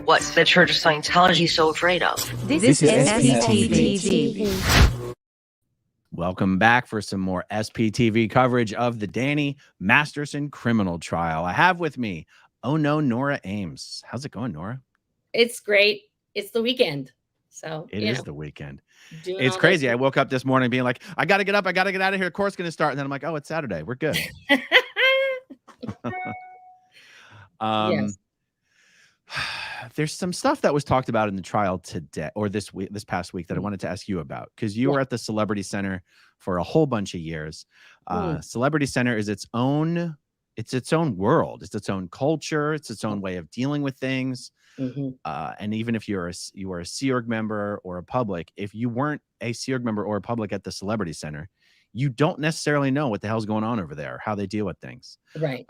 what the Church of Scientology is so afraid of. This is SPTV. Welcome back for some more SPTV coverage of the Danny Masterson criminal trial. I have with me, oh no, Nora Ames. How's it going, Nora? It's great. It's the weekend. So it is the weekend. Doing it's crazy. I woke up this morning being like, I got to get up. I got to get out of here. Court's going to start. And then I'm like, oh, it's Saturday. We're good. Yes. There's some stuff that was talked about in the trial today or this past week that I wanted to ask you about, because you were at the Celebrity Center for a whole bunch of years. Celebrity Center is its own world. It's its own culture. It's its own way of dealing with things. And even if you are a Sea Org member or a public, if you weren't a Sea Org member or a public at the Celebrity Center, you don't necessarily know what the hell's going on over there, how they deal with things. Right.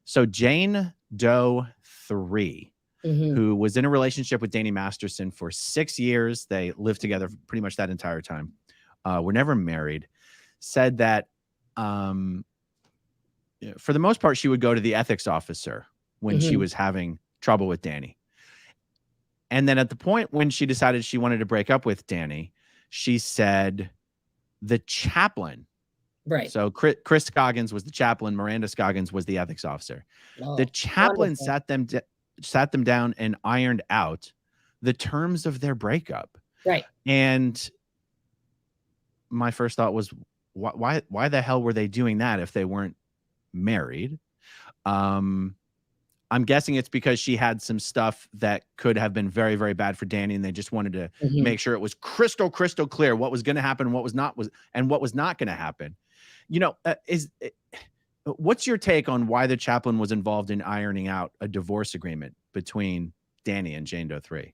So Jane Doe 3, who was in a relationship with Danny Masterson for 6 years. They lived together pretty much that entire time. Were never married. Said that for the most part, she would go to the ethics officer when she was having trouble with Danny. And then at the point when she decided she wanted to break up with Danny, she said the chaplain. Right. So Chris Scoggins was the chaplain. Miranda Scoggins was the ethics officer. The chaplain sat them down and ironed out the terms of their breakup. Right. And my first thought was, why the hell were they doing that if they weren't married? I'm guessing it's because she had some stuff that could have been very, very bad for Danny, and they just wanted to make sure it was crystal clear what was going to happen, what was not going to happen. You know, what's your take on why the chaplain was involved in ironing out a divorce agreement between Danny and Jane Doe 3?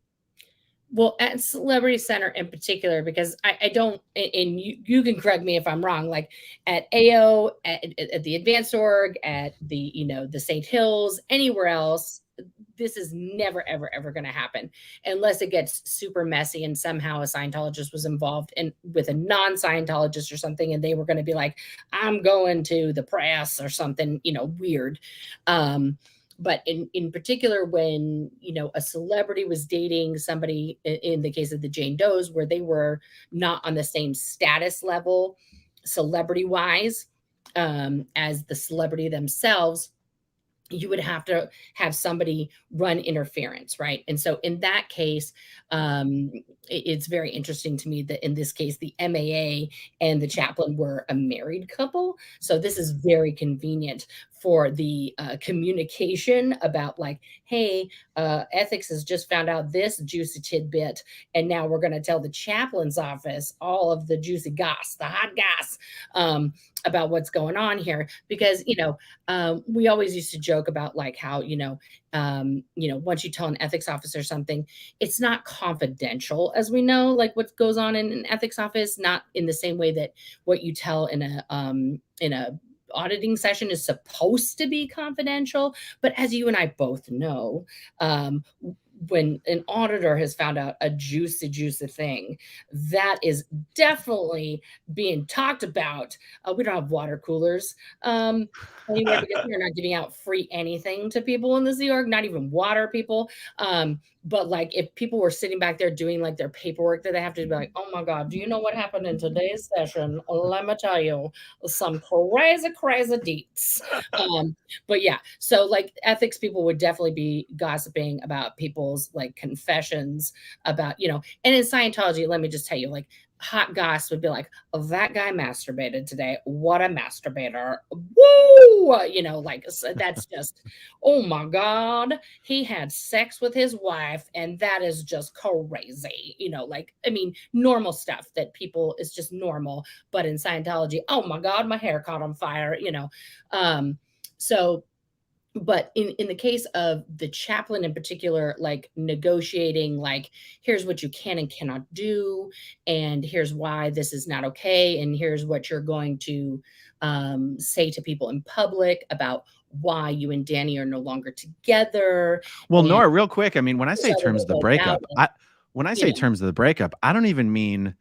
Well, at Celebrity Center in particular, because I don't, and you can correct me if I'm wrong, like at AO, at the Advanced Org, at the, the St. Hills, anywhere else, this is never, ever, ever going to happen unless it gets super messy and somehow a Scientologist was involved and with a non-Scientologist or something, and they were going to be like, I'm going to the press or something, weird. But in particular, when, a celebrity was dating somebody, in the case of the Jane Does, where they were not on the same status level, celebrity-wise, as the celebrity themselves, you would have to have somebody run interference, right? And so in that case, it's very interesting to me that in this case, the MAA and the chaplain were a married couple. So this is very convenient for the communication about like, hey, ethics has just found out this juicy tidbit, and now we're going to tell the chaplain's office all of the juicy goss, the hot goss, about what's going on here. Because, we always used to joke about like how, once you tell an ethics officer something, it's not confidential, as we know, like what goes on in an ethics office, not in the same way that what you tell in a auditing session is supposed to be confidential. But as you and I both know, when an auditor has found out a juicy thing, that is definitely being talked about. We don't have water coolers anywhere because we're not giving out free anything to people in the Sea Org, not even water, people. But like if people were sitting back there doing like their paperwork, that they have to be like, oh my God, do you know what happened in today's session? Let me tell you some crazy deets. But yeah, so like ethics people would definitely be gossiping about people's like confessions about, and in Scientology, let me just tell you, like hot goss would be like, oh, that guy masturbated today. What a masturbator. Woo! Like so that's just, oh my God, he had sex with his wife and that is just crazy. Like, I mean, normal stuff that people is just normal. But in Scientology, oh my God, my hair caught on fire, so but in the case of the chaplain in particular, like negotiating, like, here's what you can and cannot do, and here's why this is not okay, and here's what you're going to say to people in public about why you and Danny are no longer together. Well, Nora, real quick, I mean, when I say terms of the breakup, terms of the breakup, I don't even mean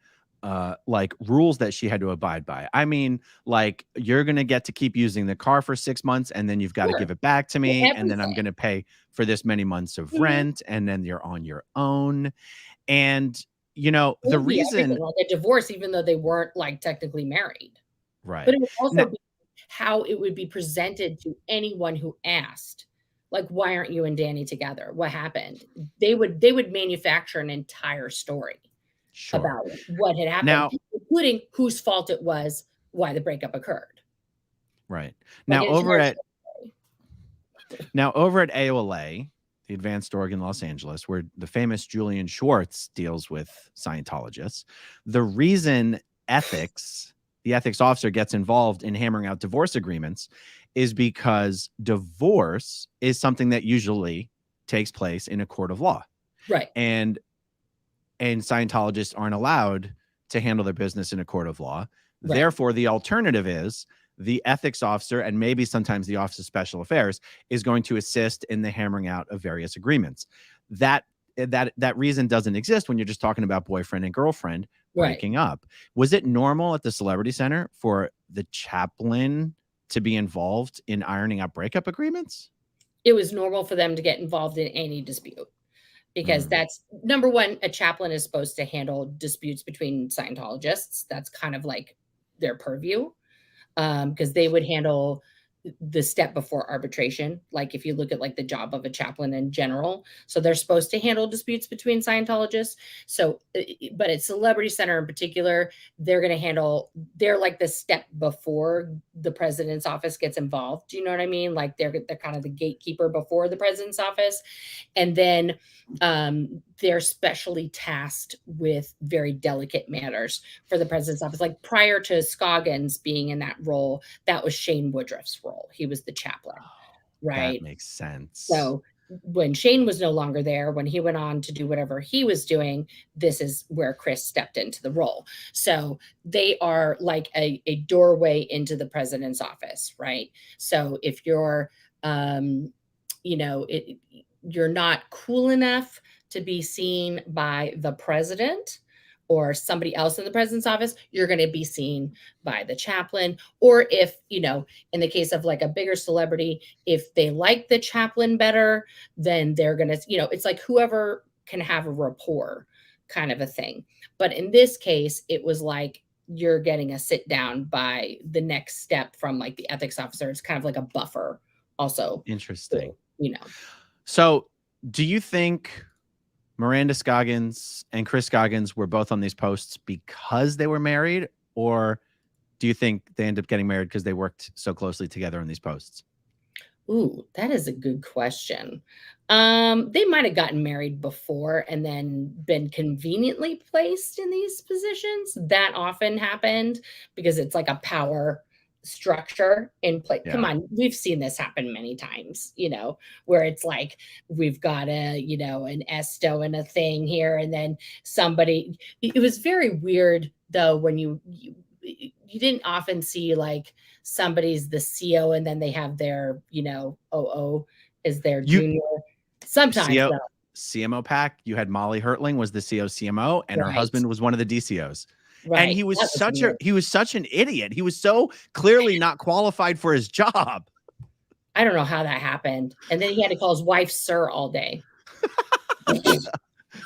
like rules that she had to abide by. I mean, like, you're gonna get to keep using the car for 6 months, and then you've got to Sure. give it back to me, and then I'm Everything. gonna pay for this many months of Mhm. rent, and then you're on your own. And the Would be everything, reason, like a divorce, even though they weren't like technically married. But right it would now, also be how it would be presented to anyone who asked, like, "Why aren't you and Danny together? What happened?" They would manufacture an entire story sure. about what had happened, Now, including whose fault it was, why the breakup occurred. right Like now, an over entire at story. AOLA, the Advanced Org in Los Angeles, where the famous Julian Schwartz deals with Scientologists, the reason the ethics officer gets involved in hammering out divorce agreements is because divorce is something that usually takes place in a court of law. Right. And Scientologists aren't allowed to handle their business in a court of law. Right. Therefore, the alternative is the ethics officer, and maybe sometimes the Office of Special Affairs, is going to assist in the hammering out of various agreements. That reason doesn't exist when you're just talking about boyfriend and girlfriend Right. breaking up. Was it normal at the Celebrity Center for the chaplain to be involved in ironing out breakup agreements? It was normal for them to get involved in any dispute because that's number one, a chaplain is supposed to handle disputes between Scientologists. That's kind of like their purview. Because they would handle the step before arbitration. Like if you look at like the job of a chaplain in general, so they're supposed to handle disputes between Scientologists. So, but at Celebrity Center in particular, they're like the step before the president's office gets involved. Do you know what I mean? Like they're kind of the gatekeeper before the president's office. And then they're specially tasked with very delicate matters for the president's office. Like prior to Scoggins being in that role, that was Shane Woodruff's role. He was the chaplain, That right? makes sense. So when Shane was no longer there, when he went on to do whatever he was doing, this is where Chris stepped into the role. So they are like a doorway into the president's office, right? So if you're, you're not cool enough to be seen by the president or somebody else in the president's office, you're going to be seen by the chaplain. Or if, in the case of like a bigger celebrity, if they like the chaplain better, then they're going to, it's like whoever can have a rapport kind of a thing. But in this case, it was like you're getting a sit down by the next step from like the ethics officer. It's kind of like a buffer also. Interesting. So, So do you think Miranda Scoggins and Chris Scoggins were both on these posts because they were married, or do you think they ended up getting married because they worked so closely together on these posts? Ooh, that is a good question. They might have gotten married before and then been conveniently placed in these positions. That often happened because it's like a power structure in place. Yeah. Come on, we've seen this happen many times, where it's like we've got an Esto and a thing here, and then somebody. It was very weird though when you didn't often see like somebody's the CO and then they have their OO is their junior. Sometimes CO, CMO pack. You had Molly Hertling was the CO CMO, and her husband was one of the DCOs. Right. And he was such an idiot. He was so clearly not qualified for his job. I don't know how that happened. And then he had to call his wife sir all day.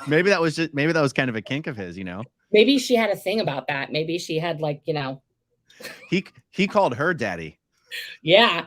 Maybe that was kind of a kink of his, Maybe she had a thing about that. Maybe she had like, he called her daddy. Yeah.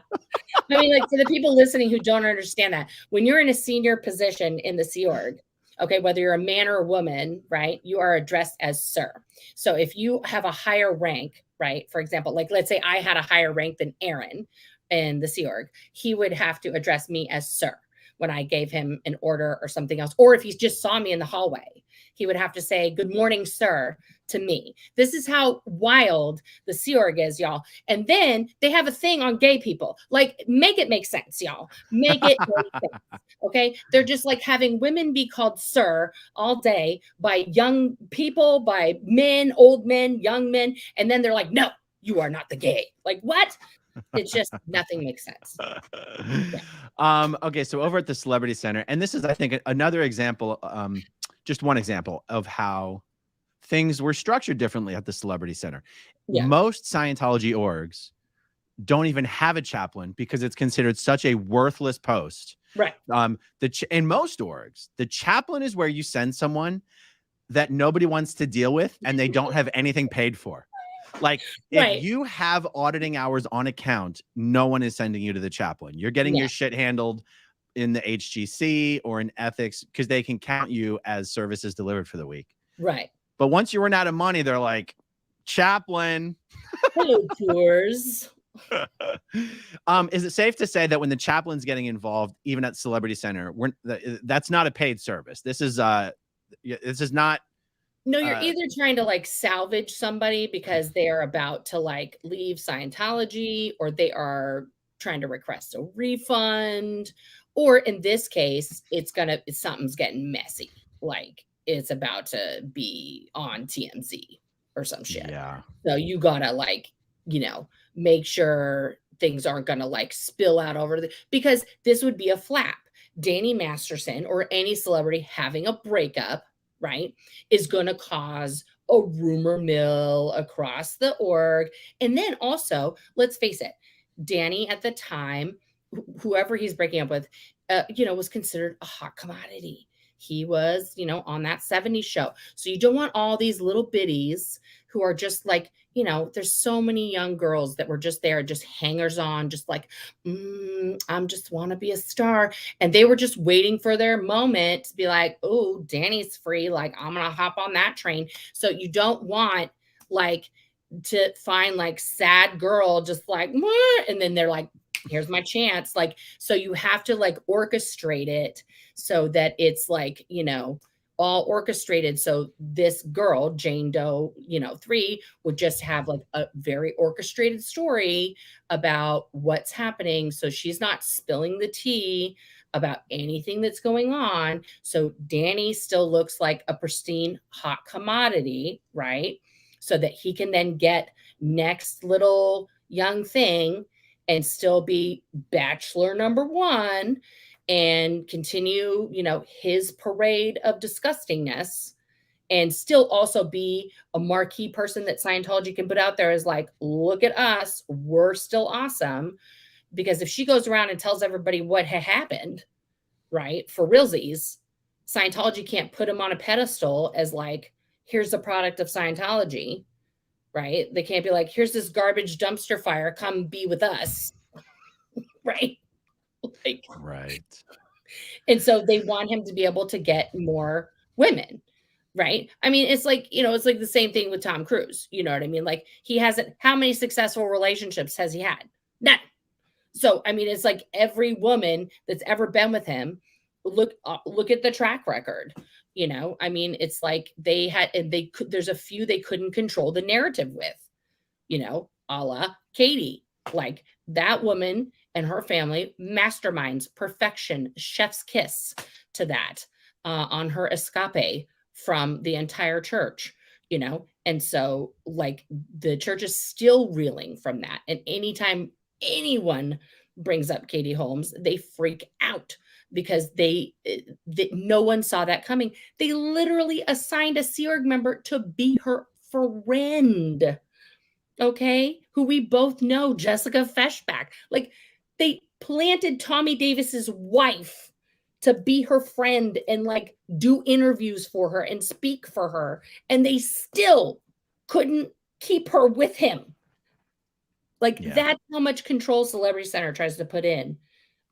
I mean, like for the people listening who don't understand that, when you're in a senior position in the Sea Org, okay, whether you're a man or a woman, right, you are addressed as sir. So if you have a higher rank, right, for example, like let's say I had a higher rank than Aaron in the Sea Org, he would have to address me as sir when I gave him an order or something else. Or if he just saw me in the hallway, he would have to say, "Good morning, sir," to me. This is how wild the Sea Org is, y'all. And then they have a thing on gay people. Like, make it make sense, y'all. Make it make sense. Okay. They're just like having women be called sir all day by young people, by men, old men, young men. And then they're like, "No, you are not the gay." Like, what? It's just nothing makes sense. Yeah. Okay. So over at the Celebrity Center, and this is, I think, another example, just one example of how things were structured differently at the Celebrity Center. Yeah. Most Scientology orgs don't even have a chaplain because it's considered such a worthless post. Right. In most orgs, the chaplain is where you send someone that nobody wants to deal with and they don't have anything paid for. Like, if you have auditing hours on account, no one is sending you to the chaplain. You're getting your shit handled in the HGC or in ethics because they can count you as services delivered for the week. Right. But once you run out of money, they're like, chaplain. Hello, tours. Is it safe to say that when the chaplain's getting involved, even at Celebrity Center, that's not a paid service? This is not. No, you're either trying to like salvage somebody because they are about to like leave Scientology, or they are trying to request a refund, or in this case, something's getting messy. Like it's about to be on TMZ or some shit. Yeah. So you gotta like, make sure things aren't gonna like spill out over because this would be a flap. Danny Masterson or any celebrity having a breakup, right, is going to cause a rumor mill across the org. And then also, let's face it, Danny at the time, whoever he's breaking up with, was considered a hot commodity. He was, on that 70s show. So you don't want all these little biddies who are just like, there's so many young girls that were just there, just hangers on, just like, I'm just want to be a star. And they were just waiting for their moment to be like, oh, Danny's free. Like, I'm going to hop on that train. So you don't want like to find like sad girl, just like, and then they're like, here's my chance. Like, so you have to like orchestrate it so that it's like, all orchestrated. So this girl, Jane Doe, 3 would just have like a very orchestrated story about what's happening. So she's not spilling the tea about anything that's going on. So Danny still looks like a pristine hot commodity, right? So that he can then get next little young thing and still be bachelor number 1 and continue, his parade of disgustingness, and still also be a marquee person that Scientology can put out there as like, look at us, we're still awesome. Because if she goes around and tells everybody what had happened, right, for realsies, Scientology can't put him on a pedestal as like, here's the product of Scientology, right? They can't be like, here's this garbage dumpster fire, come be with us, right? Like, right. And so they want him to be able to get more women, right? I mean, it's like, it's like the same thing with Tom Cruise. You know what I mean? Like he hasn't, how many successful relationships has he had? None. So, I mean, it's like every woman that's ever been with him, look at the track record. I mean, it's like there's a few they couldn't control the narrative with, a la Katie. Like that woman and her family, masterminds, perfection, chef's kiss to that on her escape from the entire church, and so like the church is still reeling from that. And anytime anyone brings up Katie Holmes, they freak out because no one saw that coming. They literally assigned a Sea Org member to be her friend. Okay, who we both know, Jessica Feshbach. Like they planted Tommy Davis's wife to be her friend and like do interviews for her and speak for her, and they still couldn't keep her with him. Like that's how much control Celebrity Center tries to put in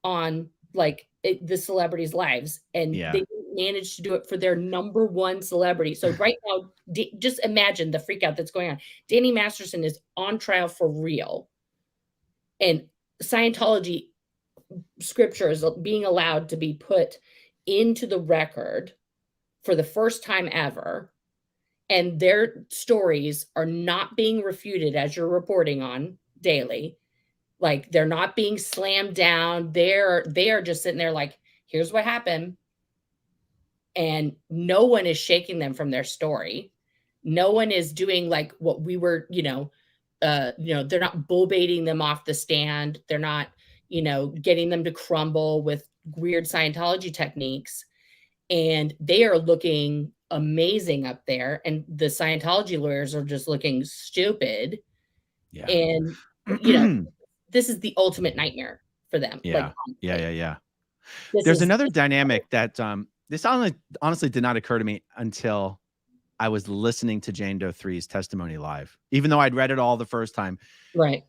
on like the celebrities' lives, and they didn't manage to do it for their number 1 celebrity. So right now, just imagine the freak out that's going on. Danny Masterson is on trial for real, and Scientology scripture is being allowed to be put into the record for the first time ever, and their stories are not being refuted as you're reporting on daily. Like they're not being slammed down. They are just sitting there like, here's what happened. And no one is shaking them from their story. No one is doing like what we were, they're not bull baiting them off the stand. They're not, getting them to crumble with weird Scientology techniques. And they are looking amazing up there, and the Scientology lawyers are just looking stupid. Yeah. And, you know, this is the ultimate nightmare for them. Like, Yeah. this There's is another dynamic that this honestly did not occur to me until I was listening to Jane Doe 3's testimony live. Even though I'd read it all the first time, right.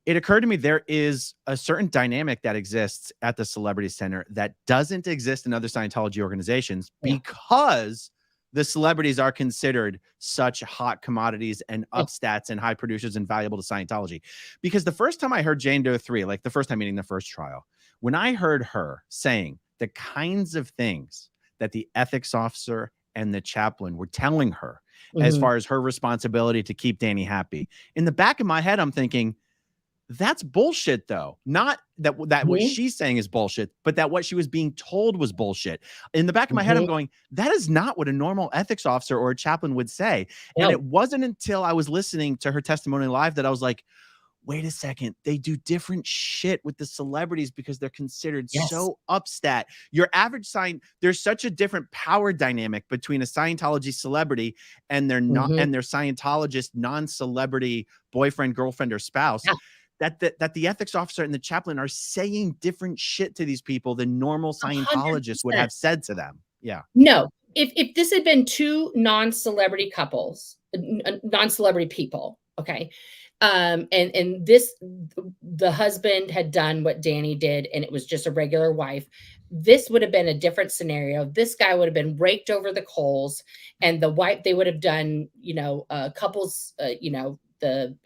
it occurred to me there is a certain dynamic that exists at the Celebrity Center that doesn't exist in other Scientology organizations because the celebrities are considered such hot commodities and upstats and high producers and valuable to Scientology. Because the first time I heard Jane Doe 3, like the first time meaning the first trial, when I heard her saying the kinds of things that the ethics officer and the chaplain were telling her as far as her responsibility to keep Danny happy, in the back of my head, I'm thinking, that's bullshit, though. Not that what she's saying is bullshit, but that what she was being told was bullshit. In the back of my head, I'm going, that is not what a normal ethics officer or a chaplain would say. And it wasn't until I was listening to her testimony live that I was like, wait a second, they do different shit with the celebrities because they're considered so upstat. Your average there's such a different power dynamic between a Scientology celebrity and their and their Scientologist non-celebrity boyfriend, girlfriend, or spouse. That the ethics officer and the chaplain are saying different shit to these people than normal Scientologists 100%. would have said to them. Yeah. No, if this had been two non-celebrity couples, non-celebrity people, okay, and the husband had done what Danny did, and it was just a regular wife, this would have been a different scenario. This guy would have been raked over the coals, and the wife, they would have done, couples, the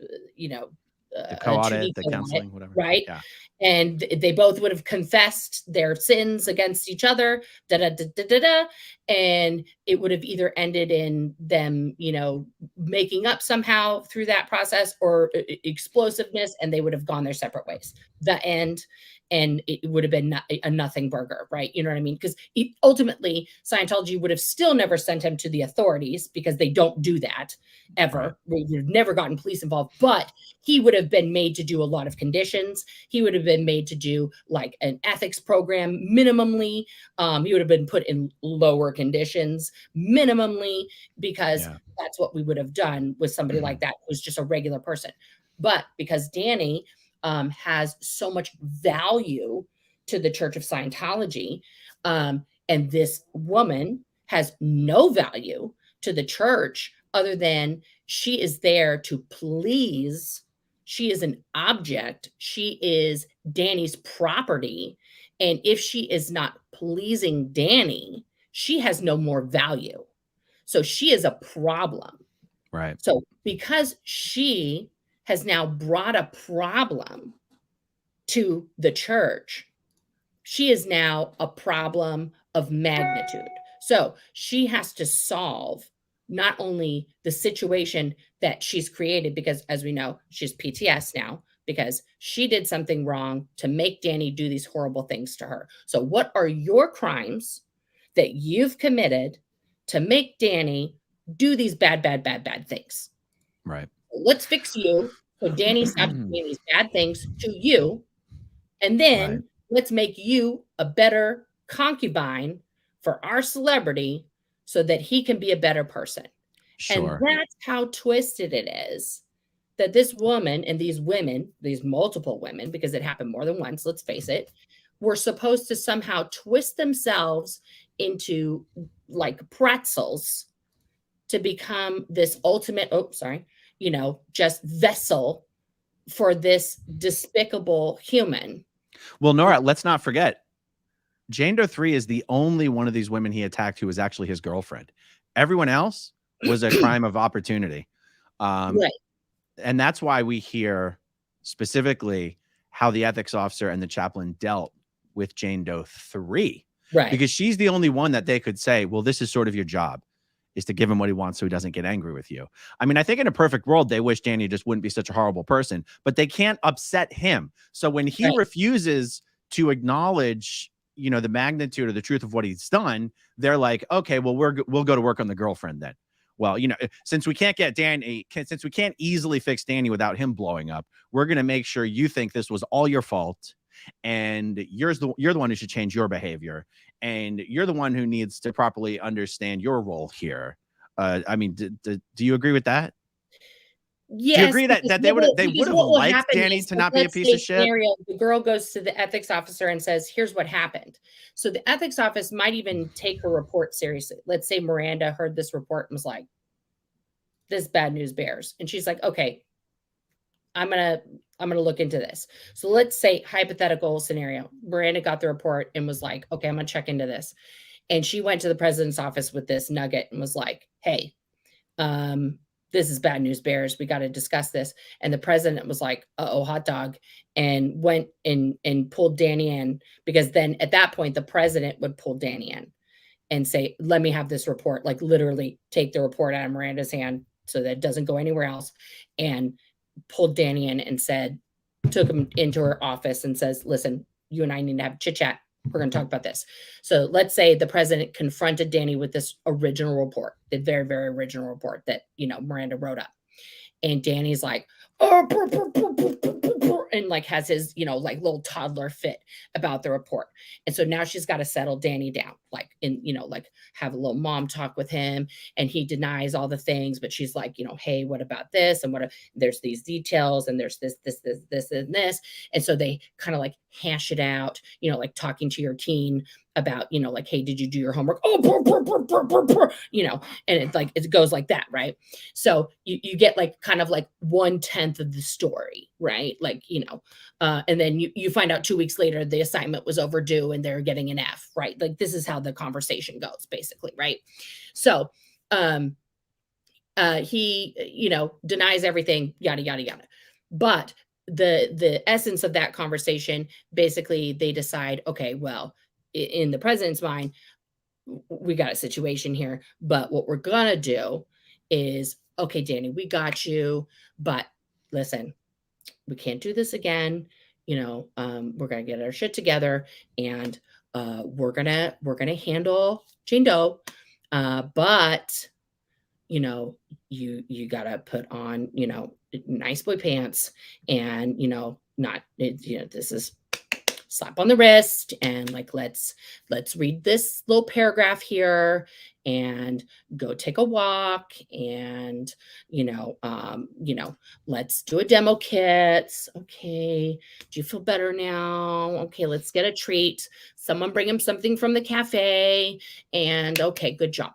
co-audit, the counseling, whatever. Right. Yeah. And they both would have confessed their sins against each other, and it would have either ended in them, making up somehow through that process, or explosiveness, and they would have gone their separate ways. The end. And it would have been a nothing burger, right? You know what I mean? Because ultimately, Scientology would have still never sent him to the authorities, because they don't do that ever. Right. We've never gotten police involved, but he would have been made to do a lot of conditions. He would have been made to do like an ethics program minimally. He would have been put in lower conditions minimally, because that's what we would have done with somebody like that who's just a regular person. But because Danny has so much value to the Church of Scientology, and this woman has no value to the church other than she is there to please. She is an object. She is Danny's property. And if she is not pleasing Danny, she has no more value. So she is a problem. Right. So because she has now brought a problem to the church, she is now a problem of magnitude. So she has to solve not only the situation that she's created, because as we know, she's PTS now, because she did something wrong to make Danny do these horrible things to her. So what are your crimes that you've committed to make Danny do these bad things? Right. Let's fix you so Danny stops doing these bad things to you. And then let's make you a better concubine for our celebrity so that he can be a better person. Sure. And that's how twisted it is, that this woman and these women, these multiple women, because it happened more than once, let's face it, were supposed to somehow twist themselves into like pretzels to become this ultimate, just vessel for this despicable human. Well, Nora, let's not forget, Jane Doe 3 is the only one of these women he attacked who was actually his girlfriend. Everyone else was a crime of opportunity. Right. And that's why we hear specifically how the ethics officer and the chaplain dealt with Jane Doe 3. Right. Because she's the only one that they could say, well, this is sort of your job, is to give him what he wants so he doesn't get angry with you. I mean, I think in a perfect world, they wish Danny just wouldn't be such a horrible person, but they can't upset him. So when he refuses to acknowledge, the magnitude or the truth of what he's done, they're like, okay, well, we'll go to work on the girlfriend then. Well, since we can't get Danny, since we can't easily fix Danny without him blowing up, we're going to make sure you think this was all your fault, and you're the one who should change your behavior. and you're the one who needs to properly understand your role here. I mean, do you agree with that? Do you Yes, agree that because they would because have what will liked happen Danny is, to like, not be a let's piece say of shit? scenario, the girl goes to the ethics officer and says, "Here's what happened." So the ethics office might even take her report seriously. Let's say Miranda heard this report and was like, "This bad news bears," and she's like, "Okay, I'm gonna look into this." So let's say hypothetical scenario, Miranda got the report and was like, "Okay, I'm gonna check into this," and she went to the president's office with this nugget and was like, "Hey, um, this is bad news bears. We got to discuss this." And the president was like, "Uh-oh, hot dog," and went and pulled Danny in, because then at that point, the president would pull Danny in and say, "Let me have this report." Like literally take the report out of Miranda's hand so that it doesn't go anywhere else, and pulled Danny in and said, took him into her office and says, "Listen, you and I need to have a chit chat. We're going to talk about this." So let's say the president confronted Danny with this original report, the very, very original report that, Miranda wrote up. And Danny's like, "Oh," and like has his, like little toddler fit about the report. And so now she's got to settle Danny down, like, like have a little mom talk with him. And he denies all the things, but she's like, "Hey, what about this? And there's these details, and there's this, and this." And so they kind of like hash it out, like talking to your teen about, like, "Hey, did you do your homework?" Oh, and it goes like that, right? So you get like kind of like 1/10 of the story, right? Like, and then you find out 2 weeks later the assignment was overdue and they're getting an F, right? Like this is how the conversation goes, basically, right? So he, denies everything, yada yada yada. But the essence of that conversation, basically, they decide, okay, well, in the president's mind, we got a situation here, but what we're gonna do is, "Okay, Danny, we got you, but listen, we can't do this again. We're gonna get our shit together, and we're gonna handle Jane Doe, but you gotta put on, nice boy pants, and not this is slap on the wrist, and like let's read this little paragraph here, and go take a walk, and let's do a demo kit. Okay, do you feel better now? Okay, let's get a treat. Someone bring him something from the cafe, and okay, good job."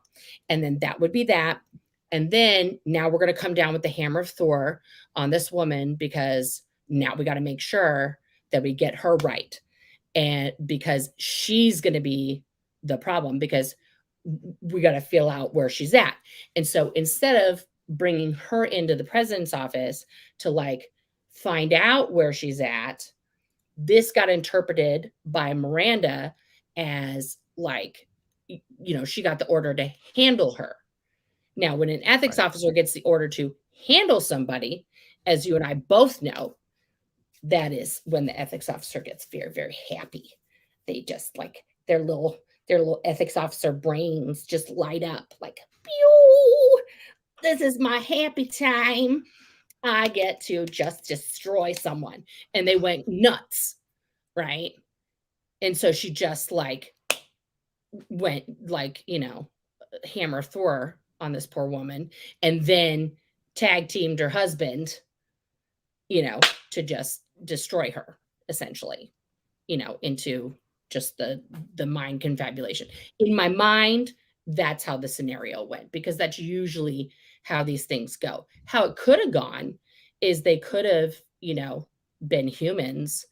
And then that would be that. And then now we're going to come down with the hammer of Thor on this woman, because now we got to make sure that we get her right. And because she's going to be the problem, because we got to feel out where she's at. And so instead of bringing her into the president's office to like find out where she's at, this got interpreted by Miranda as like, she got the order to handle her. Now, when an ethics officer gets the order to handle somebody, as you and I both know, that is when the ethics officer gets very, very happy. They just like their little ethics officer brains just light up like, pew, this is my happy time. I get to just destroy someone. And they went nuts, right? And so she just like went like, hammer of Thor on this poor woman, and then tag teamed her husband, to just destroy her, essentially, into just the mind confabulation. In my mind, that's how the scenario went, because that's usually how these things go. How it could have gone is they could have, been humans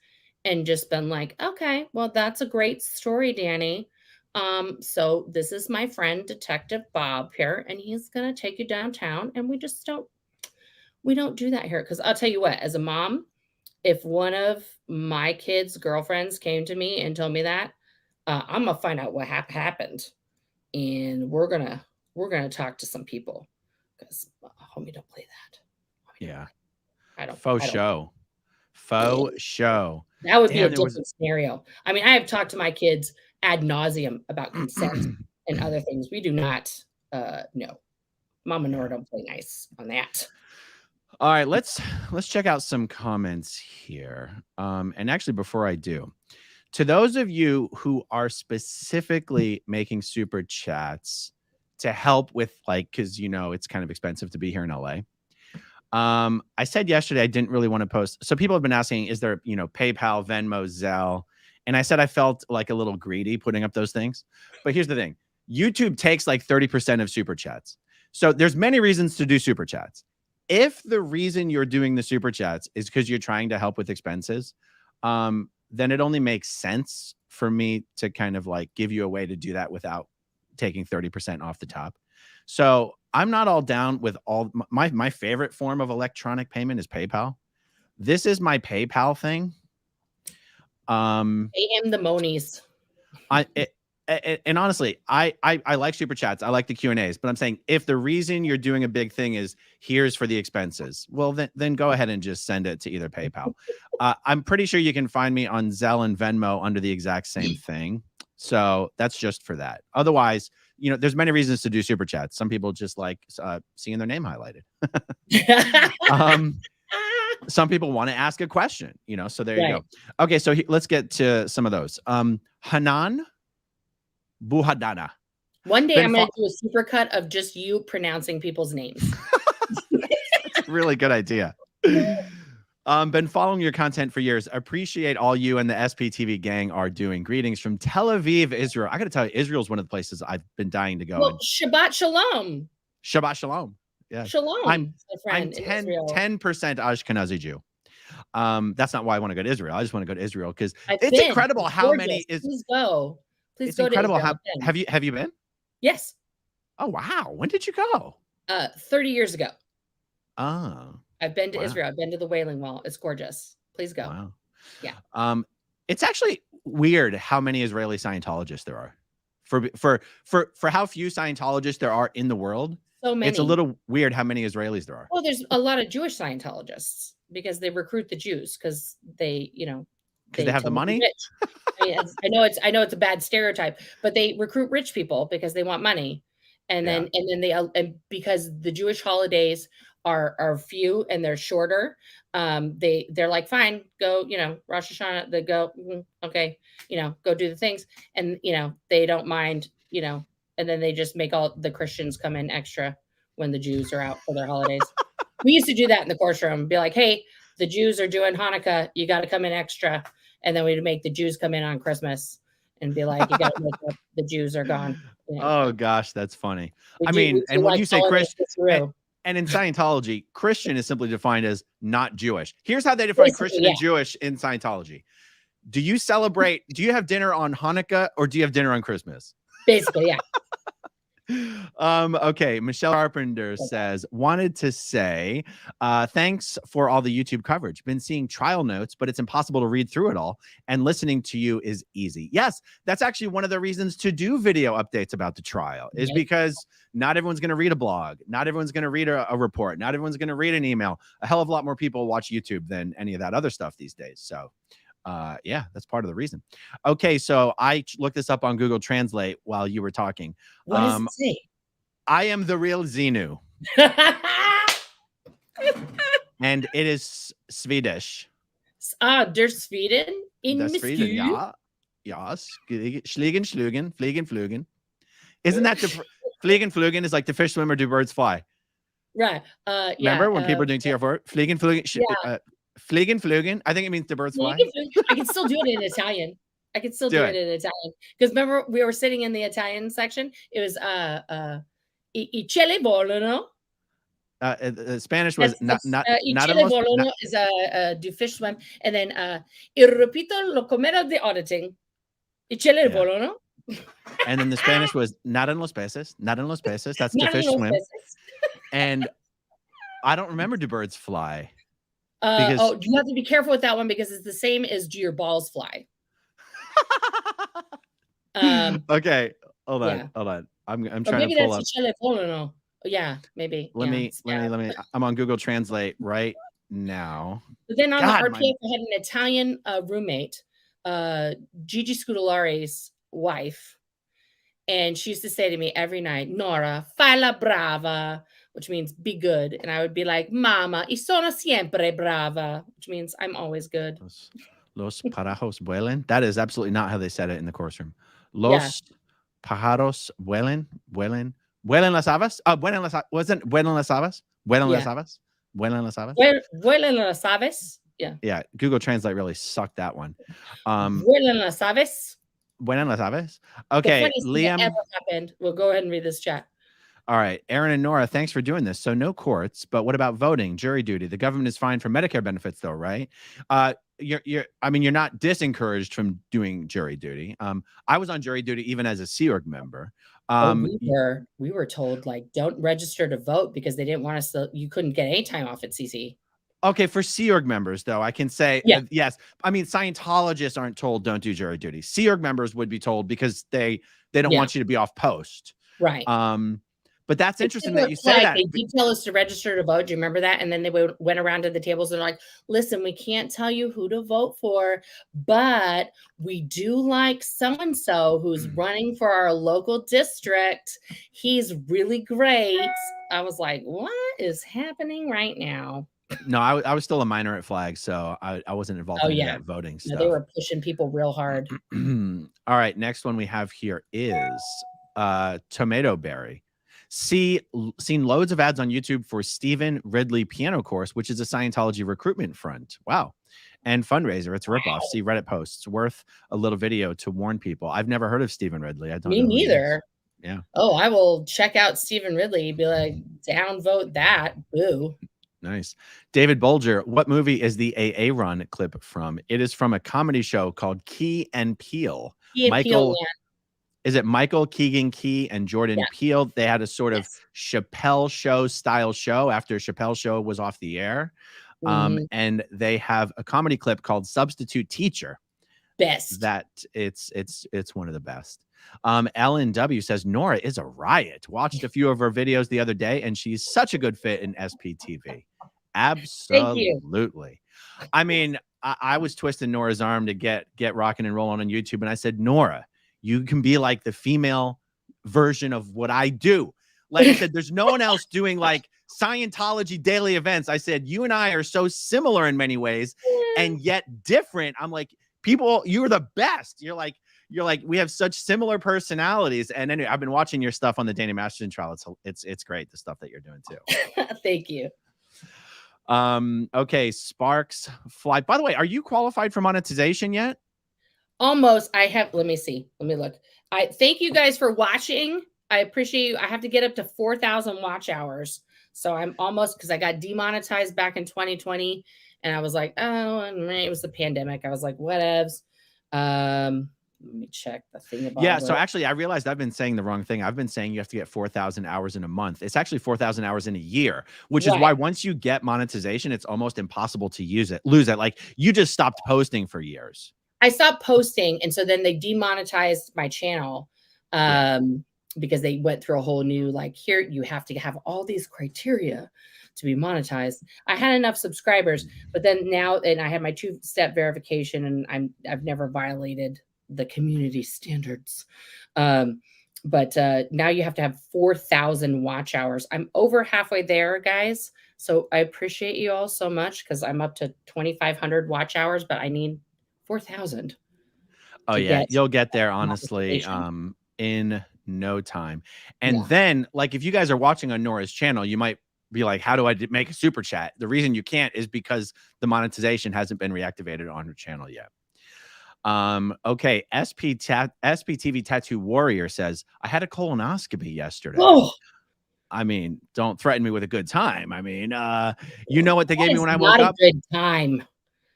and just been like, "Okay, well, that's a great story, Danny. So this is my friend, Detective Bob here, and he's gonna take you downtown." And we don't do that here. Because I'll tell you what, as a mom, if one of my kids' girlfriends came to me and told me that, I'm gonna find out what happened, and we're gonna talk to some people, because homie, don't play that. Yeah, I don't. faux I don't. show, faux show. That would be a Damn, there was different scenario. I mean, I have talked to my kids ad nauseum about consent and other things. We do not. No, Mama Nora don't play nice on that. All right, let's check out some comments here. And actually, before I do, To those of you who are specifically making super chats to help with because it's kind of expensive to be here in LA. I said yesterday I didn't really want to post. So people have been asking, is there, PayPal, Venmo, Zelle? And I said I felt like a little greedy putting up those things. But here's the thing. YouTube takes like 30% of super chats. So there's many reasons to do super chats. If the reason you're doing the super chats is because you're trying to help with expenses, then it only makes sense for me to kind of like give you a way to do that without taking 30% off the top. So I'm not all down with all my favorite form of electronic payment is PayPal. This is my PayPal thing. Pay him the monies. And honestly, I like super chats. I like the Q&As, but I'm saying if the reason you're doing a big thing is here's for the expenses, well, then go ahead and just send it to either PayPal. I'm pretty sure you can find me on Zelle and Venmo under the exact same thing. So that's just for that. Otherwise, there's many reasons to do super chats. Some people just like seeing their name highlighted. Some people want to ask a question, so there you go. Okay, so let's get to some of those. Hanan Buhadana. One day I'm going to do a super cut of just you pronouncing people's names. That's a really good idea. Been following your content for years. Appreciate all you and the SPTV gang are doing. Greetings from Tel Aviv, Israel. I got to tell you, Israel is one of the places I've been dying to go. Well, Shabbat Shalom. Shabbat Shalom. Yeah. Shalom. I'm 10% Ashkenazi Jew. That's not why I want to go to Israel. I just want to go to Israel because it's incredible how many is. Please go. Please go incredible to Israel. Have you been? Yes. Oh wow. When did you go? 30 years ago. Oh. I've been to Israel. I've been to the Wailing Wall. It's gorgeous. Please go. Wow. Yeah. It's actually weird how many Israeli Scientologists there are. For how few Scientologists there are in the world. So many. It's a little weird how many Israelis there are. Well, there's a lot of Jewish Scientologists because they recruit the Jews because they have the money. I know it's a bad stereotype, but they recruit rich people because they want money, and then because the Jewish holidays are few and they're shorter, they're like, fine, go, Rosh Hashanah, they go, okay, go do the things, and they don't mind, and then they just make all the Christians come in extra when the Jews are out for their holidays. We used to do that in the course room, be like, hey, the Jews are doing Hanukkah, you got to come in extra. And then we'd make the Jews come in on Christmas and be like, you got to make up, the Jews are gone. Oh, gosh, that's funny. And when you say Christian, and in Scientology, Christian is simply defined as not Jewish. Here's how they define Christian and Jewish in Scientology. Do you have dinner on Hanukkah or do you have dinner on Christmas? Basically, yeah. Okay, Michelle Carpenter says, wanted to say thanks for all the YouTube coverage. Been seeing trial notes, but it's impossible to read through it all, and listening to you is easy. Yes, that's actually one of the reasons to do video updates about the trial, is because not everyone's going to read a blog, not everyone's going to read a report, not everyone's going to read an email. A hell of a lot more people watch YouTube than any of that other stuff these days. So yeah, that's part of the reason. Okay, so I looked this up on Google Translate while you were talking. What does it say? I am the real Xenu. And it is Swedish. Der Sweden in Sweden, yeah. Yes. Schliegen, schlugen, fliegen, flugen. Isn't that the fliegen, flugen is like the fish swim or do birds fly? Right. Remember when people are doing TR4? Fliegen, flugen. Fliegen, flugen. I think it means the birds fly. I can still do it in Italian. I can still do it in Italian. Because remember, we were sitting in the Italian section. It was I cieli volano. Spanish was not I cieli volano is do fish swim. And then il repito lo comero de auditing. I cieli volano. And then the Spanish was not en los peces. Not en los peces. That's the fish swim. And I don't remember do birds fly. You have to be careful with that one because it's the same as do your balls fly. Okay, hold on. I'm trying maybe to pull that's up. Yeah, maybe. Let me. I'm on Google Translate right now. But then on the RPF, I had an Italian roommate, Gigi Scudolari's wife, and she used to say to me every night, "Nora, fai la brava," which means be good. And I would be like, "Mama, io sono sempre brava," which means I'm always good. Los pájaros vuelan. That is absolutely not how they said it in the courtroom. Yeah. Los pájaros vuelan, vuelan, vuelan las aves. Vuelan las wasn't vuelan las aves. Vuelan las Yeah. aves. Vuelan las aves. Vuelan las aves. Yeah. Yeah. Google Translate really sucked that one. Vuelan las aves. Vuelan las aves. The Okay, funniest thing that Liam. ever happened. We'll go ahead and read this chat. All right, Aaron and Nora, thanks for doing this. So no courts, but what about voting, jury duty? The government is fine for Medicare benefits, though, right? You're not disencouraged from doing jury duty. I was on jury duty even as a Sea Org member. We were told, like, don't register to vote because they didn't want us to. You couldn't get any time off at CC. Okay, for Sea Org members, though, I can say yes. I mean, Scientologists aren't told don't do jury duty. Sea Org members would be told because they don't want you to be off post, right? But that's interesting that you say that. They did tell us to register to vote. Do you remember that? And then they went around to the tables and like, listen, we can't tell you who to vote for, but we do like so-and-so who's running for our local district. He's really great. I was like, what is happening right now? No, I was still a minor at Flag, so I wasn't involved in that voting stuff. They were pushing people real hard. All right, next one we have here is Tomato Berry. Seen loads of ads on YouTube for Stephen Ridley piano course, which is a Scientology recruitment front. Wow. And fundraiser. It's a ripoff. See Reddit posts. Worth a little video to warn people. I've never heard of Stephen Ridley. I don't know. Me neither. Yeah. Oh, I will check out Stephen Ridley. Be like, downvote that. Boo. Nice. David Bolger, what movie is the AA Run clip from? It is from a comedy show called Key and Peele. Is it Michael Keegan Key and Jordan Peele? They had a sort of Chappelle Show style show after Chappelle Show was off the air. And they have a comedy clip called Substitute Teacher. Best. That it's one of the best. Ellen W says Nora is a riot. Watched a few of her videos the other day, and she's such a good fit in SPTV. Absolutely. I mean, I was twisting Nora's arm to get rocking and rolling on YouTube, and I said, Nora, you can be like the female version of what I do. Like I said, there's no one else doing like Scientology daily events. I said, you and I are so similar in many ways and yet different. I'm like, people, you're the best. You're like, we have such similar personalities. And anyway, I've been watching your stuff on the Dana Masterson trial. It's great, the stuff that you're doing too. Thank you. Okay, Sparks Fly. By the way, are you qualified for monetization yet? Almost. I have. Let me see. Let me look. I thank you guys for watching. I appreciate you. I have to get up to 4,000 watch hours. So I'm almost, because I got demonetized back in 2020. And I was like, oh, and it was the pandemic. I was like, whatevs. Let me check the thing about So actually, I realized I've been saying the wrong thing. I've been saying you have to get 4,000 hours in a month. It's actually 4,000 hours in a year, which is why once you get monetization, it's almost impossible to lose it. Like you just stopped posting for years. I stopped posting, and so then they demonetized my channel because they went through a whole new, like, here you have to have all these criteria to be monetized. I had enough subscribers, but then now, and I had my 2-step verification, and I've never violated the community standards. But now you have to have 4,000 watch hours. I'm over halfway there, guys. So I appreciate you all so much because I'm up to 2,500 watch hours, but I need 4,000. Oh yeah, you'll get there honestly in no time. And then, like, if you guys are watching on Nora's channel, you might be like, how do I make a super chat? The reason you can't is because the monetization hasn't been reactivated on her channel yet. Okay, SPTV Tattoo Warrior says, I had a colonoscopy yesterday. Oh. I mean, don't threaten me with a good time. I mean, you know what they gave me when I woke up? Not a good time.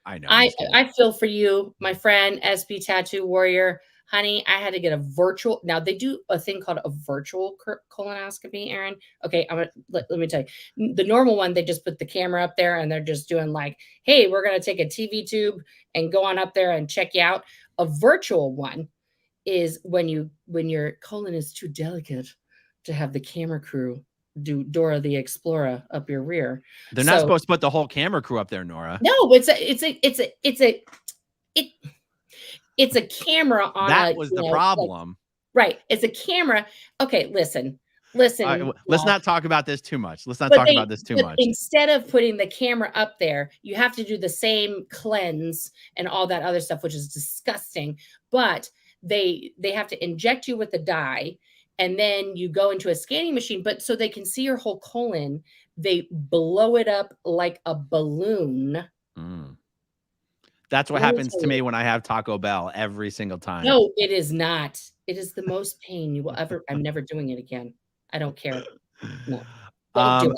I know. I feel for you, my friend, SP Tattoo Warrior. Honey, I had to get a virtual. Now they do a thing called a virtual colonoscopy, Aaron. Okay, let me tell you. The normal one, they just put the camera up there and they're just doing like, hey, we're going to take a TV tube and go on up there and check you out. A virtual one is when your colon is too delicate to have the camera crew do Dora the Explorer up your rear. They're not supposed to put the whole camera crew up there, Nora. No, it's a camera on. That was the problem. Right. It's a camera. Okay, listen. Listen, let's not talk about this too much. Let's not talk about this too much. Instead of putting the camera up there, you have to do the same cleanse and all that other stuff, which is disgusting. But they have to inject you with the dye, and then you go into a scanning machine. But so they can see your whole colon, they blow it up like a balloon. That's what happens to me when I have Taco Bell every single time. No, it is not. It is the most pain you will ever. I'm never doing it again. I don't care. No.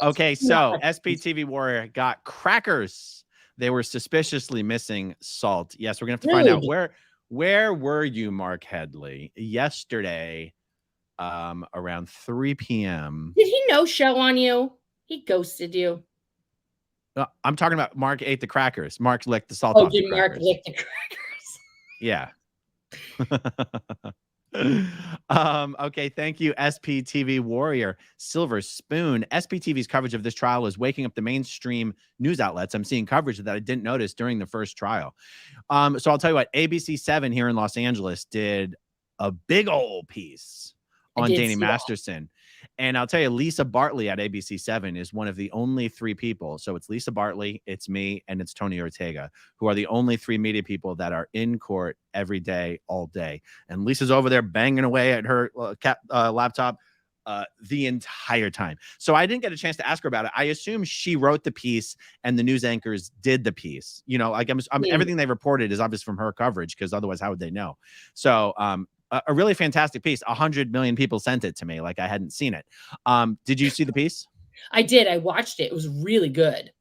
Okay, so SPTV Warrior got crackers. They were suspiciously missing salt. Yes, we're gonna have to find out where were you, Mark Headley, yesterday around 3 p.m. Did he no show on you? He ghosted you. I'm talking about Mark ate the crackers. Mark licked the salt off the crackers. Mark lick the crackers? Yeah. Okay, thank you, SPTV Warrior. Silver Spoon. SPTV's coverage of this trial is waking up the mainstream news outlets. I'm seeing coverage that I didn't notice during the first trial. So I'll tell you what, ABC 7 here in Los Angeles did a big old piece on Danny Masterson. And I'll tell you, Lisa Bartley at ABC 7 is one of the only 3 people. So it's Lisa Bartley, it's me, and it's Tony Ortega, who are the only 3 media people that are in court every day, all day. And Lisa's over there banging away at her laptop the entire time. So I didn't get a chance to ask her about it. I assume she wrote the piece and the news anchors did the piece. You know, like everything they reported is obvious from her coverage, because otherwise, how would they know? So a really fantastic piece. 100 million people sent it to me like I hadn't seen it. Did you see the piece? I did. I watched it. It was really good.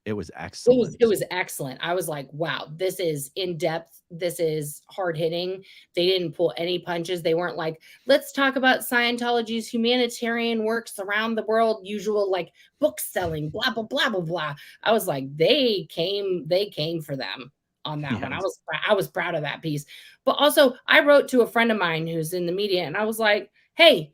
It was excellent. It was excellent. I was like, wow, this is in depth. This is hard hitting. They didn't pull any punches. They weren't like, let's talk about Scientology's humanitarian works around the world, usual like book selling, blah, blah, blah, blah, blah. I was like, they came for them on that one. I was proud of that piece. But also I wrote to a friend of mine who's in the media, and I was like, hey,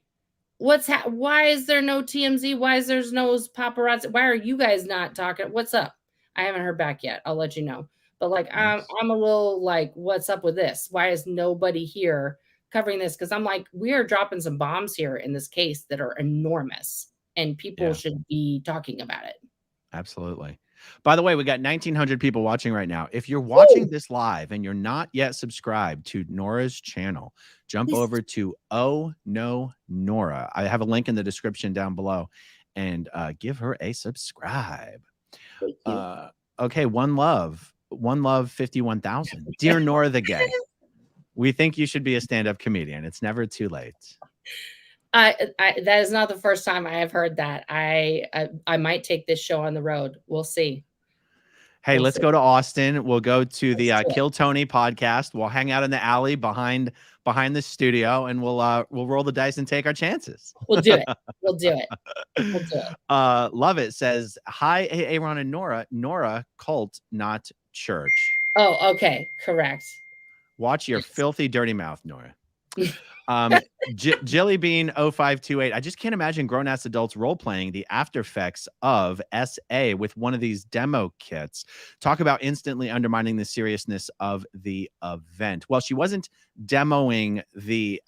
why is there no TMZ? Why is there no paparazzi? Why are you guys not talking? What's up? I haven't heard back yet. I'll let you know. But like, I'm a little like, what's up with this? Why is nobody here covering this? Because I'm like, we are dropping some bombs here in this case that are enormous, and people should be talking about it. Absolutely. By the way, we got 1,900 people watching right now. If you're watching this live and you're not yet subscribed to Nora's channel, jump over to Oh No Nora. I have a link in the description down below, and give her a subscribe. Thank you. Okay, one love 51,000. Dear Nora the Gay, we think you should be a stand-up comedian. It's never too late. That is not the first time I have heard that. I might take this show on the road. We'll see. Hey, let's go to Austin. We'll go to the Kill Tony podcast. We'll hang out in the alley behind the studio, and we'll roll the dice and take our chances. We'll do it. We'll do it. We'll do it. Love it says, hi, Aaron and Nora. Nora, cult, not church. Oh, okay. Correct. Watch your filthy, dirty mouth, Nora. Jillybean 0528. I just can't imagine grown-ass adults role-playing the after effects of SA with one of these demo kits. Talk about instantly undermining the seriousness of the event. Well, she wasn't demoing the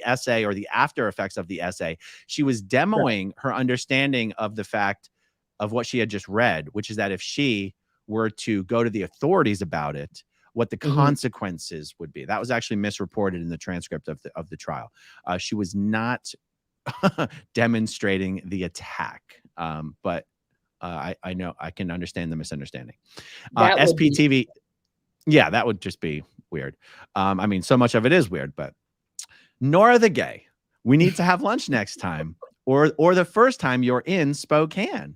essay or the after effects of the essay. She was demoing her understanding of the fact of what she had just read, which is that if she were to go to the authorities about it, what the consequences would be. That was actually misreported in the transcript of the trial. She was not demonstrating the attack, but I know I can understand the misunderstanding. SPTV, yeah, that would just be weird. I mean, so much of it is weird, but Nora the Gay, we need to have lunch next time, or the first time you're in Spokane.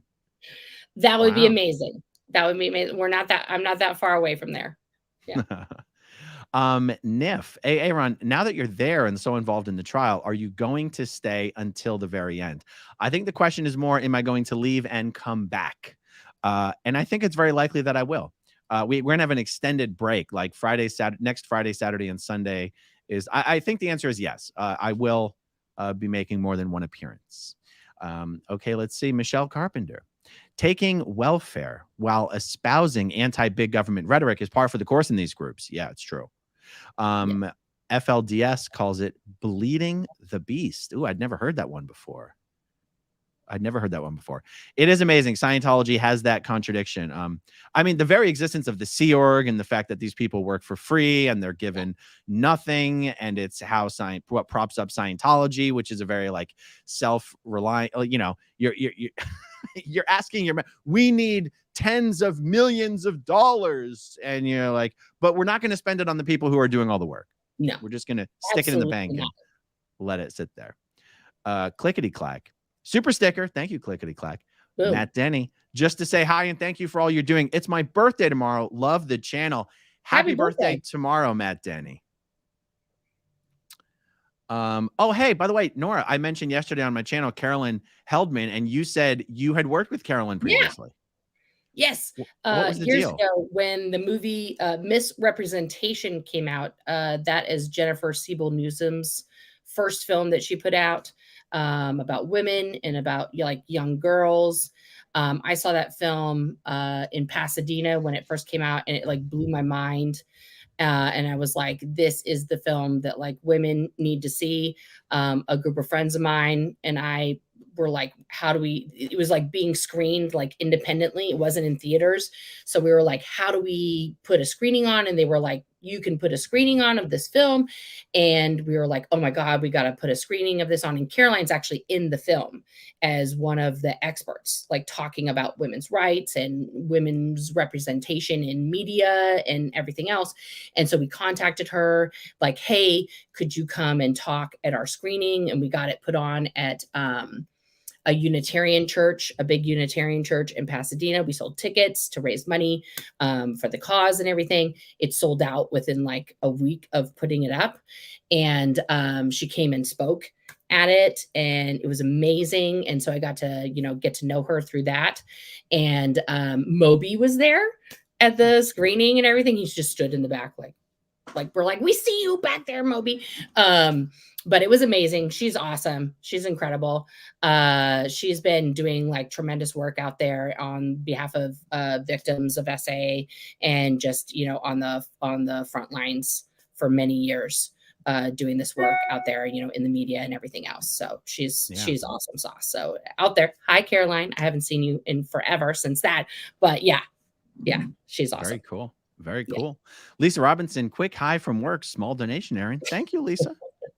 That would be amazing. That would be amazing. I'm not that far away from there. Yeah. Niff, Aaron, now that you're there and so involved in the trial, are you going to stay until the very end? I think the question is more, am I going to leave and come back? And I think it's very likely that I will. We're gonna have an extended break, like next Friday, Saturday, and Sunday. I think the answer is yes. I will be making more than one appearance. Okay, let's see. Michelle Carpenter. Taking welfare while espousing anti-big government rhetoric is par for the course in these groups. Yeah, it's true. FLDS calls it bleeding the beast. Ooh, I'd never heard that one before. I'd never heard that one before. It is amazing. Scientology has that contradiction. I mean, the very existence of the Sea Org and the fact that these people work for free and they're given nothing, and it's how what props up Scientology, which is a very like self-reliant. You know, you're you're asking we need tens of millions of dollars, and you're like, but we're not going to spend it on the people who are doing all the work. No, we're just going to stick it in the bank and let it sit there. Clickety clack. Super sticker. Thank you, Clickety Clack. Boom. Matt Denny, just to say hi and thank you for all you're doing. It's my birthday tomorrow. Love the channel. Happy birthday tomorrow, Matt Denny. Oh, hey, by the way, Nora, I mentioned yesterday on my channel, Carolyn Heldman, and you said you had worked with Carolyn previously. Yes. What was the years deal? ago when the movie Misrepresentation came out, that is Jennifer Siebel Newsom's first film that she put out. About women and about like young girls. I saw that film in Pasadena when it first came out, and it like blew my mind. And I was like, this is the film that like women need to see. A group of friends of mine and I were like, it was like being screened like independently. It wasn't in theaters. So we were like, how do we put a screening on? And they were like, you can put a screening on of this film. And we were like, oh my God, we got to put a screening of this on. And Caroline's actually in the film as one of the experts, like talking about women's rights and women's representation in media and everything else. And so we contacted her like, hey, could you come and talk at our screening? And we got it put on at a Unitarian church, a big Unitarian church in Pasadena. We sold tickets to raise money for the cause and everything. It sold out within like a week of putting it up. And she came and spoke at it, and it was amazing. And so I got to, get to know her through that. And Moby was there at the screening and everything. He's just stood in the back like we're like, we see you back there, Moby. But it was amazing. She's awesome. She's incredible. She's been doing like tremendous work out there on behalf of victims of SA and just, on the front lines for many years, doing this work out there, in the media and everything else. So she's awesome sauce. So out there. Hi, Caroline. I haven't seen you in forever since that, but yeah, she's awesome. Very cool. Very cool. Lisa Robinson, quick hi from work, small donation, Aaron. Thank you, Lisa.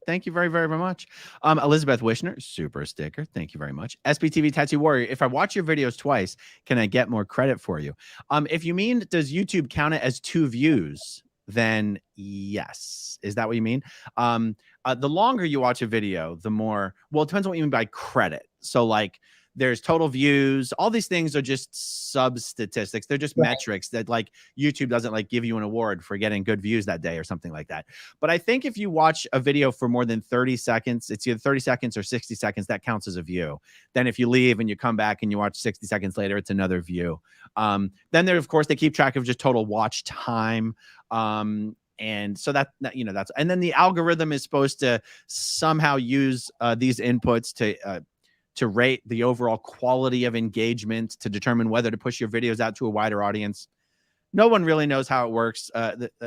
Thank you very, very, very much. Elizabeth Wishner, super sticker. Thank you very much. SPTV Tattoo Warrior, if I watch your videos twice, can I get more credit for you? If you mean, does YouTube count it as 2 views? Then yes. Is that what you mean? The longer you watch a video, the more, well, it depends on what you mean by credit. So like, there's total views. All these things are just sub statistics. They're just metrics that like YouTube doesn't like give you an award for getting good views that day or something like that. But I think if you watch a video for more than 30 seconds, it's either 30 seconds or 60 seconds, that counts as a view. Then if you leave and you come back and you watch 60 seconds later, it's another view. Then there, of course, they keep track of just total watch time. And so that's, and then the algorithm is supposed to somehow use these inputs to rate the overall quality of engagement, to determine whether to push your videos out to a wider audience. No one really knows how it works.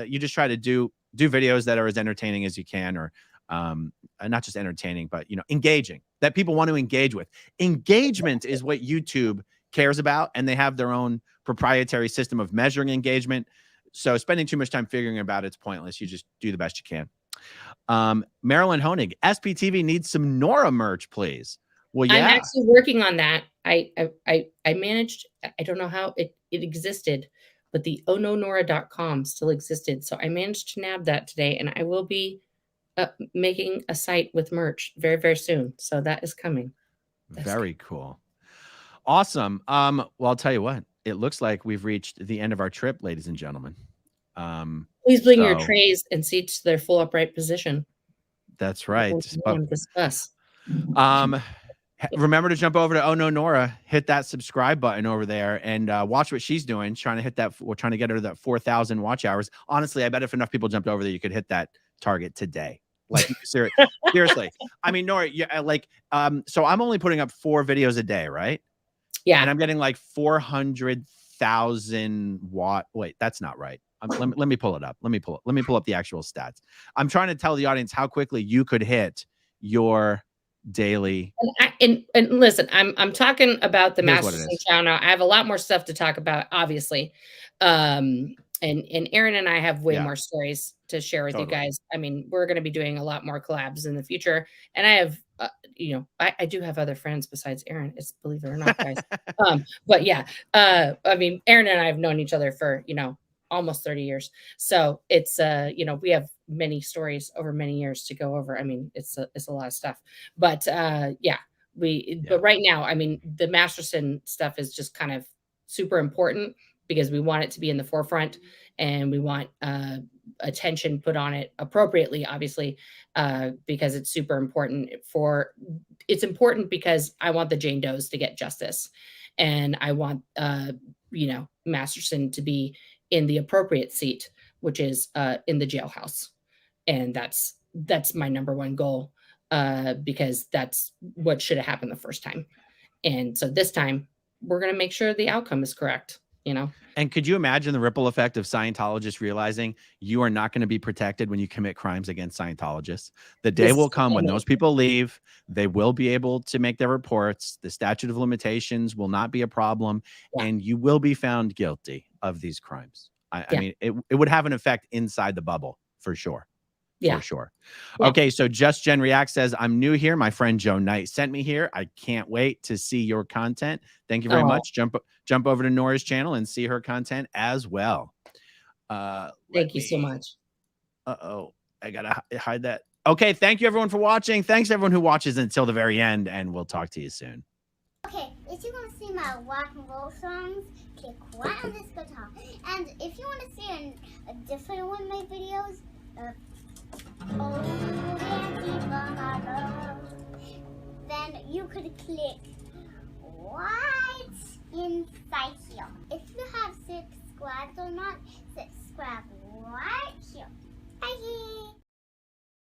You just try to do videos that are as entertaining as you can, or not just entertaining, but engaging, that people want to engage with. Engagement is what YouTube cares about, and they have their own proprietary system of measuring engagement. So spending too much time figuring about it's pointless. You just do the best you can. Marilyn Honig, SPTV needs some Nora merch, please. Well, yeah. I'm actually working on that. I managed, I don't know how it existed, but the ononora.com still existed. So I managed to nab that today, and I will be making a site with merch very, very soon. So that is coming. Very cool. Awesome. Well, I'll tell you what, it looks like we've reached the end of our trip, ladies and gentlemen. Please bring your trays and seats to their full upright position. That's right. Discuss. Remember to jump over to Oh No Nora, hit that subscribe button over there, and watch what she's doing. Trying to hit that. We're trying to get her to that 4,000 watch hours. Honestly, I bet if enough people jumped over there, you could hit that target today. Like seriously. I mean, Nora, so I'm only putting up 4 videos a day, right? Yeah. And I'm getting like 400,000 watt. Wait, that's not right. Let me pull it up. Let me pull up the actual stats. I'm trying to tell the audience how quickly you could hit your daily. And listen, I'm talking about the Here's what it Masterson is. channel. I have a lot more stuff to talk about, obviously. And Aaron and I have way Yeah. more stories to share with you Totally. guys. I mean, we're going to be doing a lot more collabs in the future. And I have, I do have other friends besides Aaron. It's, believe it or not, guys. But yeah, I mean, Aaron and I have known each other for, almost 30 years. So it's, we have many stories over many years to go over. I mean, it's a lot of stuff, but but right now, I mean, the Masterson stuff is just kind of super important because we want it to be in the forefront and we want attention put on it appropriately, obviously, because it's super important it's important because I want the Jane Does to get justice. And I want, Masterson to be in the appropriate seat, which is in the jailhouse. And that's my number one goal, because that's what should have happened the first time. And so this time we're going to make sure the outcome is correct, And could you imagine the ripple effect of Scientologists realizing you are not going to be protected when you commit crimes against Scientologists? The day will come when those people leave. They will be able to make their reports. The statute of limitations will not be a problem, and you will be found guilty of these crimes. I mean, it would have an effect inside the bubble for sure. For sure. Okay, so Just Gen React says, I'm new here. My friend Joe Knight sent me here. I can't wait to see your content. Thank you very much. Jump over to Nora's channel and see her content as well. Thank you so much. Uh-oh, I gotta hide that. Okay, thank you everyone for watching. Thanks everyone who watches until the very end, and we'll talk to you soon. Okay, if you want to see my rock and roll songs, click right on this guitar. And if you want to see a different one of my videos, then you could click right inside here. If you have subscribed or not, subscribe right here. Bye.